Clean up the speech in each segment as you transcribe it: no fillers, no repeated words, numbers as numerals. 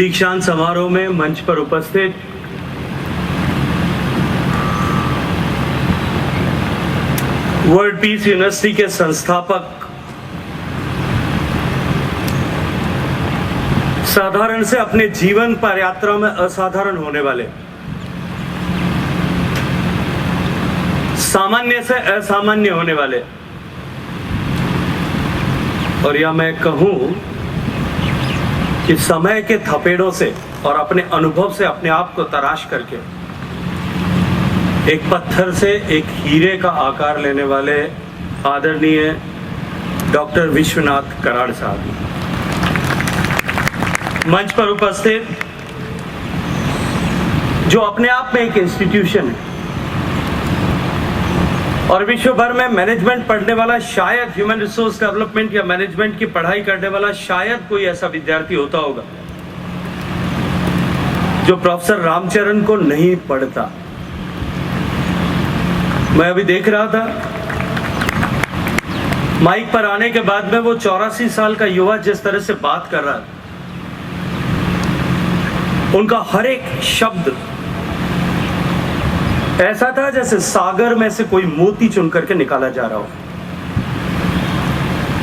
दीक्षांत समारोह में मंच पर उपस्थित वर्ल्ड पीस यूनिवर्सिटी के संस्थापक, साधारण से अपने जीवन पर यात्रा में असाधारण होने वाले, सामान्य से असामान्य होने वाले, और या मैं कहूं कि समय के थपेड़ों से और अपने अनुभव से अपने आप को तराश करके एक पत्थर से एक हीरे का आकार लेने वाले आदरणीय डॉक्टर विश्वनाथ कराड़ साहब, मंच पर उपस्थित जो अपने आप में एक इंस्टीट्यूशन है और विश्व भर में मैनेजमेंट पढ़ने वाला, शायद ह्यूमन रिसोर्स डेवलपमेंट या मैनेजमेंट की पढ़ाई करने वाला शायद कोई ऐसा विद्यार्थी होता होगा जो प्रोफेसर रामचरण को नहीं पढ़ता। मैं अभी देख रहा था माइक पर आने के बाद में वो 84 साल का युवा जिस तरह से बात कर रहा है, उनका हर एक शब्द ऐसा था जैसे सागर में से कोई मोती चुन करके निकाला जा रहा हो।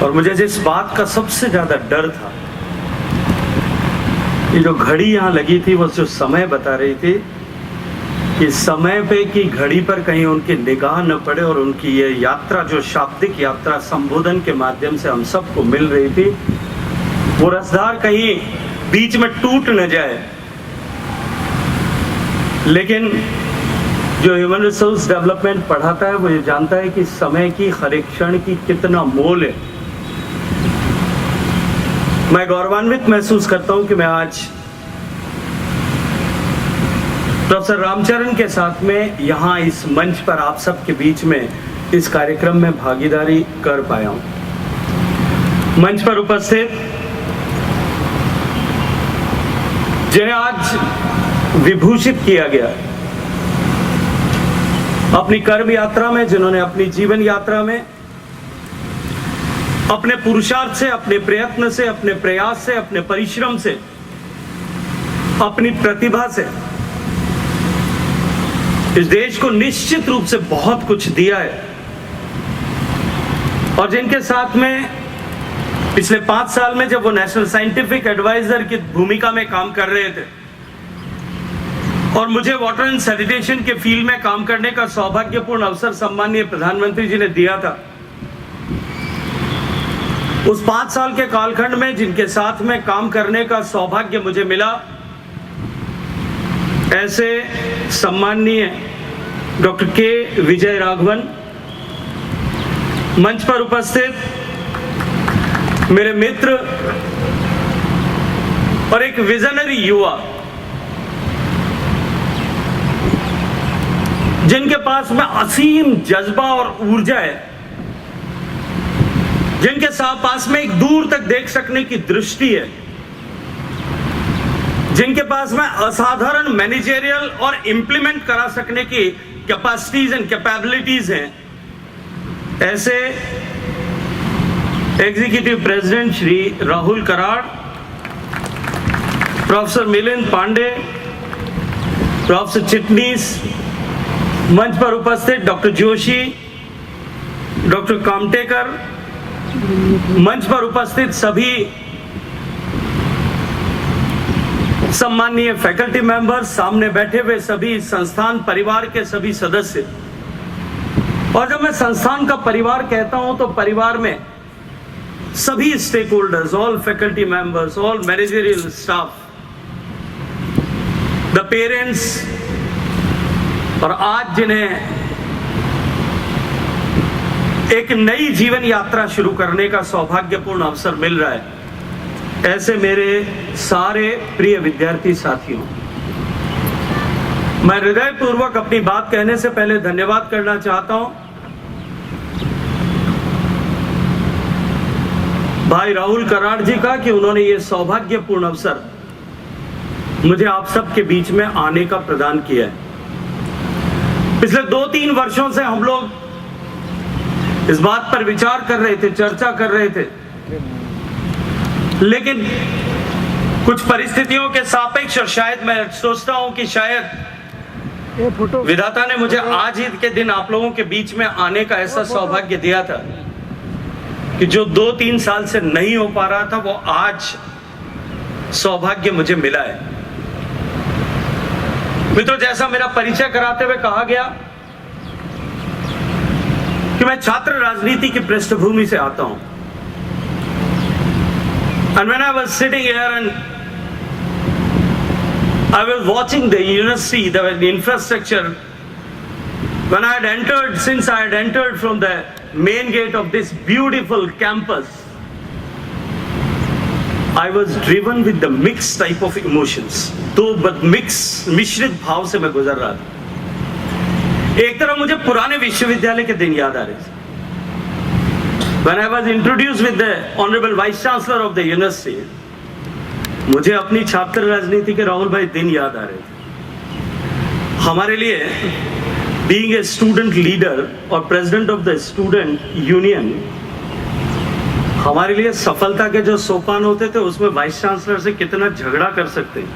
और मुझे जिस बात का सबसे ज्यादा डर था, ये जो घड़ी यहां लगी थी वो जो समय बता रही थी कि समय पे की घड़ी पर कहीं उनकी निगाह न पड़े और उनकी ये यात्रा, जो शाब्दिक यात्रा संबोधन के माध्यम से हम सबको मिल रही थी, वो रसधार कहीं बीच में टूट न जाए। लेकिन जो ह्यूमन रिसोर्स डेवलपमेंट पढ़ाता है वो ये जानता है कि समय की हर एक क्षण की कितना मोल है। मैं गौरवान्वित महसूस करता हूं कि मैं आज प्रोफेसर रामचरण के साथ में यहां इस मंच पर आप सबके बीच में इस कार्यक्रम में भागीदारी कर पाया हूं। मंच पर उपस्थित जिन्हें आज विभूषित किया गया अपनी कर्म यात्रा में, जिन्होंने अपनी जीवन यात्रा में अपने पुरुषार्थ से, अपने प्रयत्न से, अपने प्रयास से, अपने परिश्रम से, अपनी प्रतिभा से इस देश को निश्चित रूप से बहुत कुछ दिया है, और जिनके साथ में पिछले 5 साल में जब वो नेशनल साइंटिफिक एडवाइजर की भूमिका में काम कर रहे थे और मुझे वाटर एंड सैनिटेशन के फील्ड में काम करने का सौभाग्यपूर्ण अवसर सम्माननीय प्रधानमंत्री जी ने दिया था, उस 5 साल के कालखंड में जिनके साथ में काम करने का सौभाग्य मुझे मिला, ऐसे सम्माननीय डॉक्टर के विजय राघवन, मंच पर उपस्थित मेरे मित्र और एक विजनरी युवा, जिनके पास में असीम जज्बा और ऊर्जा है, जिनके साथ पास में एक दूर तक देख सकने की दृष्टि है, जिनके पास में असाधारण मैनेजरियल और इंप्लीमेंट करा सकने की कैपेसिटीज एंड कैपेबिलिटीज हैं, ऐसे executive president Shri Rahul Karad, professor Milind Pande, professor Chitnis, मंच पर उपस्थित डॉक्टर जोशी, डॉक्टर कामटेकर, मंच पर उपस्थित सभी सम्माननीय फैकल्टी मेंबर्स, सामने बैठे हुए सभी संस्थान परिवार के सभी सदस्य। और जब मैं संस्थान का परिवार कहता हूं तो परिवार में सभी stakeholders, all faculty members, all managerial staff, the parents, और आज जिन्हें एक नई जीवन यात्रा शुरू करने का सौभाग्यपूर्ण अवसर मिल रहा है, ऐसे मेरे सारे प्रिय विद्यार्थी साथियों, मैं हृदयपूर्वक अपनी बात कहने से पहले धन्यवाद करना चाहता हूं भाई राहुल कराड़ जी का कि उन्होंने ये सौभाग्यपूर्ण अवसर मुझे आप सबके बीच में आने का प्रदान किया है। पिछले 2-3 वर्षों से हम लोग इस बात पर विचार कर रहे थे, चर्चा कर रहे थे, लेकिन कुछ परिस्थितियों के सापेक्ष, और शायद मैं सोचता हूं कि शायद विधाता ने मुझे आज ही के दिन आप लोगों के बीच में आने का ऐसा सौभाग्य दिया था कि जो 2-3 साल से नहीं हो पा रहा था, वो आज सौभाग्य मुझे मिला है। मित्रों, जैसा मेरा परिचय कराते हुए कहा गया कि मैं छात्र राजनीति की पृष्ठभूमि से आता हूं। And when I was sitting here and I was watching the university, the infrastructure, when I had entered, since I had entered from the main gate of this beautiful campus, I was driven with the mixed type of emotions. तो मिश्रित भाव से मैं गुजर रहा था। एक तरफ मुझे पुराने विश्वविद्यालय के दिन याद आ रहे थे। When I was introduced with the Honorable Vice Chancellor of the University, मुझे अपनी छात्र राजनीति के राहुल भाई दिन याद आ रहे थे। हमारे लिए being a student leader और president of the student union, हमारे लिए सफलता के जो सोपान होते थे उसमें वाइस चांसलर से कितना झगड़ा कर सकते हैं।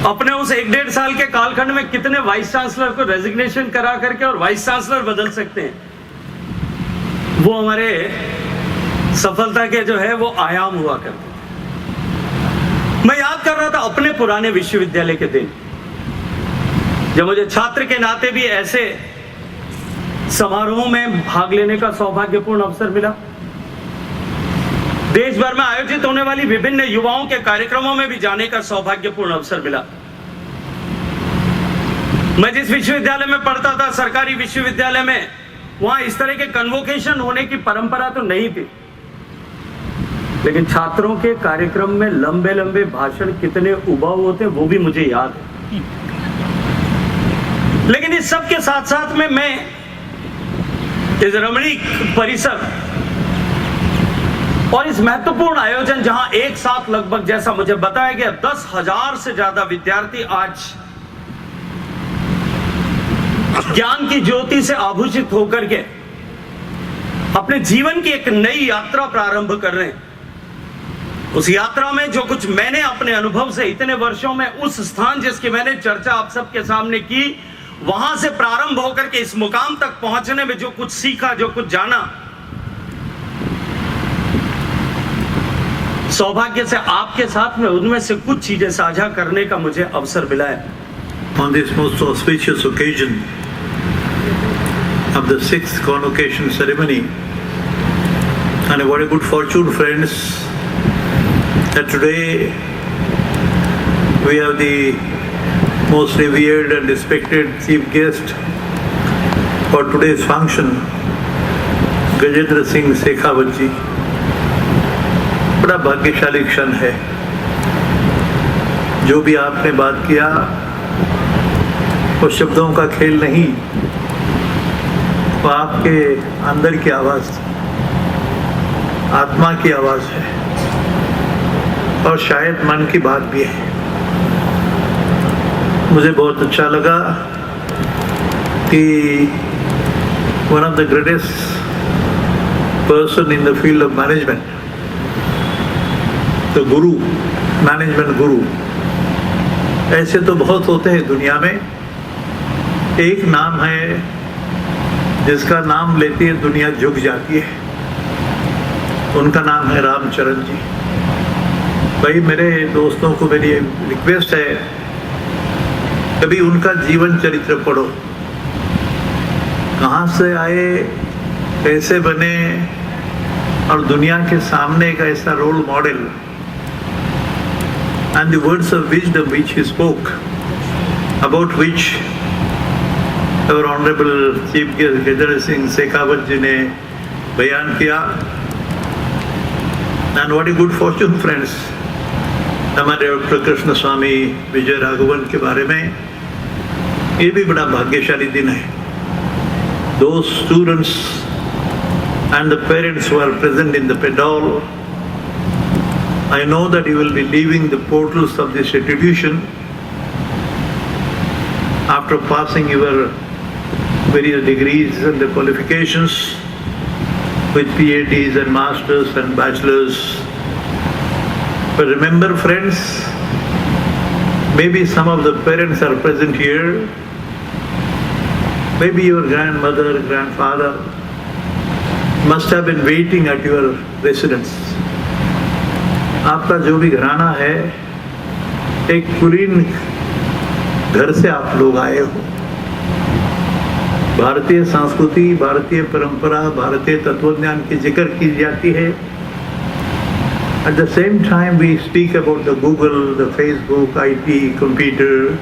अपने उस 1-1.5 साल के कालखंड में कितने वाइस चांसलर को रेजिग्नेशन करा करके और वाइस चांसलर बदल सकते हैं। वो हमारे सफलता के जो है वो आयाम हुआ करते थे। मैं याद कर रहा था अपने पुराने विश्वविद्यालय के दिन, जब मुझे छात्र के नाते भी ऐसे समारोह में भाग लेने का सौभाग्यपूर्ण अवसर मिला। देश भर में आयोजित होने वाली विभिन्न युवाओं के कार्यक्रमों में भी जाने का सौभाग्यपूर्ण अवसर मिला। मैं जिस विश्वविद्यालय में पढ़ता था, सरकारी विश्वविद्यालय में, वहां इस तरह के कन्वोकेशन होने की परंपरा तो नहीं थी, लेकिन छात्रों के कार्यक्रम में लंबे लंबे भाषण कितने उबाऊ होते वो भी मुझे याद है। लेकिन इस सब के साथ साथ में मैं इस रमणीक परिसर और इस महत्वपूर्ण आयोजन, जहां एक साथ लगभग, जैसा मुझे बताया गया, 10,000 से ज्यादा विद्यार्थी आज ज्ञान की ज्योति से आभूषित होकर के अपने जीवन की एक नई यात्रा प्रारंभ कर रहे हैं। उस यात्रा में जो कुछ मैंने अपने अनुभव से इतने वर्षों में, उस स्थान जिसकी मैंने चर्चा आप सबके सामने की, वहां से प्रारंभ होकर के इस मुकाम तक पहुंचने में जो कुछ सीखा, जो कुछ जाना, सौभाग्य से आपके साथ में उनमें से कुछ चीजें साझा करने का मुझे अवसर मिला है। On this most auspicious occasion of the 6th convocation ceremony, and what a good fortune, friends, that today we have the most revered and respected chief guest for today's function, Gajendra Singh Shekhawat ji. बड़ा भाग्यशाली क्षण है। जो भी आपने बात किया वो शब्दों का खेल नहीं, वो आपके अंदर की आवाज, आत्मा की आवाज है, और शायद मन की बात भी है। मुझे बहुत अच्छा लगा कि one of the greatest person in the field of management, the Guru, management गुरु, ऐसे तो बहुत होते हैं दुनिया में। एक नाम है जिसका नाम लेती है दुनिया झुक जाती है, उनका नाम है रामचरण जी। भाई, मेरे दोस्तों को मेरी रिक्वेस्ट है, कभी उनका जीवन चरित्र पढ़ो, कहाँ से आए, कैसे बने, और दुनिया के सामने एक ऐसा role model, and the words of wisdom which he spoke, about which our honorable chief guest Gajendra Singh Shekhawat ji ने बयान किया। And what a good fortune, friends, हमारे डॉक्टर कृष्ण स्वामी विजय राघवन के बारे में, ये भी बड़ा भाग्यशाली दिन है। Those students and the parents who are present in the pedal, I know that you will be leaving the portals of this institution after passing your various degrees and the qualifications with PhDs and masters and bachelors But remember, friends, maybe some of the parents are present here. Maybe your grandmother, grandfather must have been waiting at your residence. आपका जो भी घराना है, एक कुलीन घर से आप लोग आए हो. भारतीय संस्कृति, भारतीय परंपरा, भारतीय तत्वज्ञान की जिक्र की जाती है. At the same time, we speak about the Google, the Facebook, IT, computer,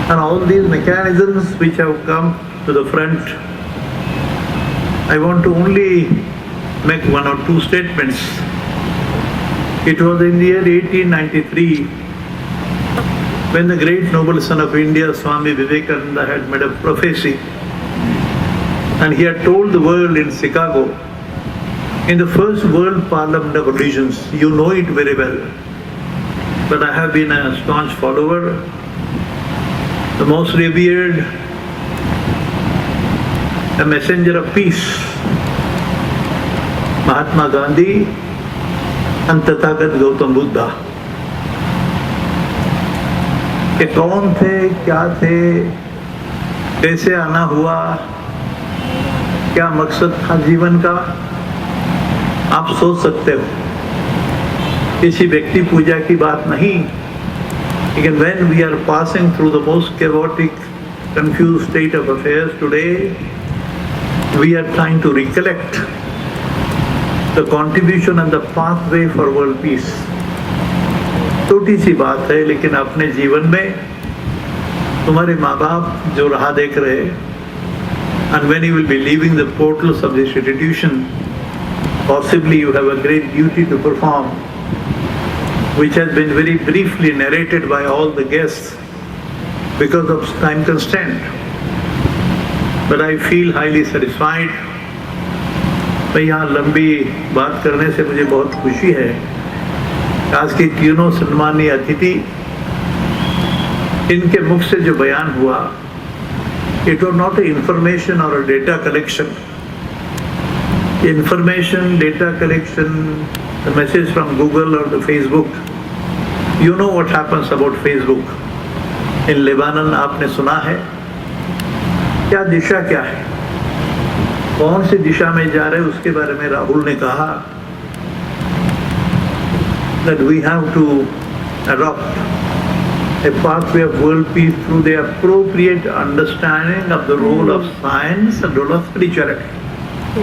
and all these mechanisms which have come to the front. I want to only make one or two statements. It was in the year 1893 when the great noble son of India, Swami Vivekananda, had made a prophecy, and he had told the world in Chicago, in the first World Parliament of Religions, you know it very well, but I have been a staunch follower. The most revered, a messenger of peace, Mahatma Gandhi and Tathagat Gautam Buddha. कि कौन थे, क्या थे, कैसे आना हुआ, क्या मकसद था जीवन का, आप सोच सकते हो. किसी व्यक्ति पूजा की बात नहीं, लेकिन when we are passing through the most chaotic, confused state of affairs today, we are trying to recollect the contribution and the pathway for world peace. छोटी सी बात है, लेकिन अपने जीवन में तुम्हारे माँ बाप जो राह देख रहे, and when you will be leaving the portals of this institution, possibly you have a great duty to perform, which has been very briefly narrated by all the guests because of time constraint. But I feel highly satisfied. मैं यहाँ लंबी बात करने से मुझे बहुत खुशी है. आज के तीनों सम्मानीय अतिथि, इनके मुख से जो बयान हुआ, it was not an information or a data collection. Information, data collection, the message from Google or the Facebook. You know what happens about Facebook. In Lebanon आपने सुना है, क्या दिशा क्या है, कौन सी दिशा में जा रहे हैं, उसके बारे में राहुल ने कहा that we have to adopt a pathway of world peace through the appropriate understanding of the role of science and role of spirituality.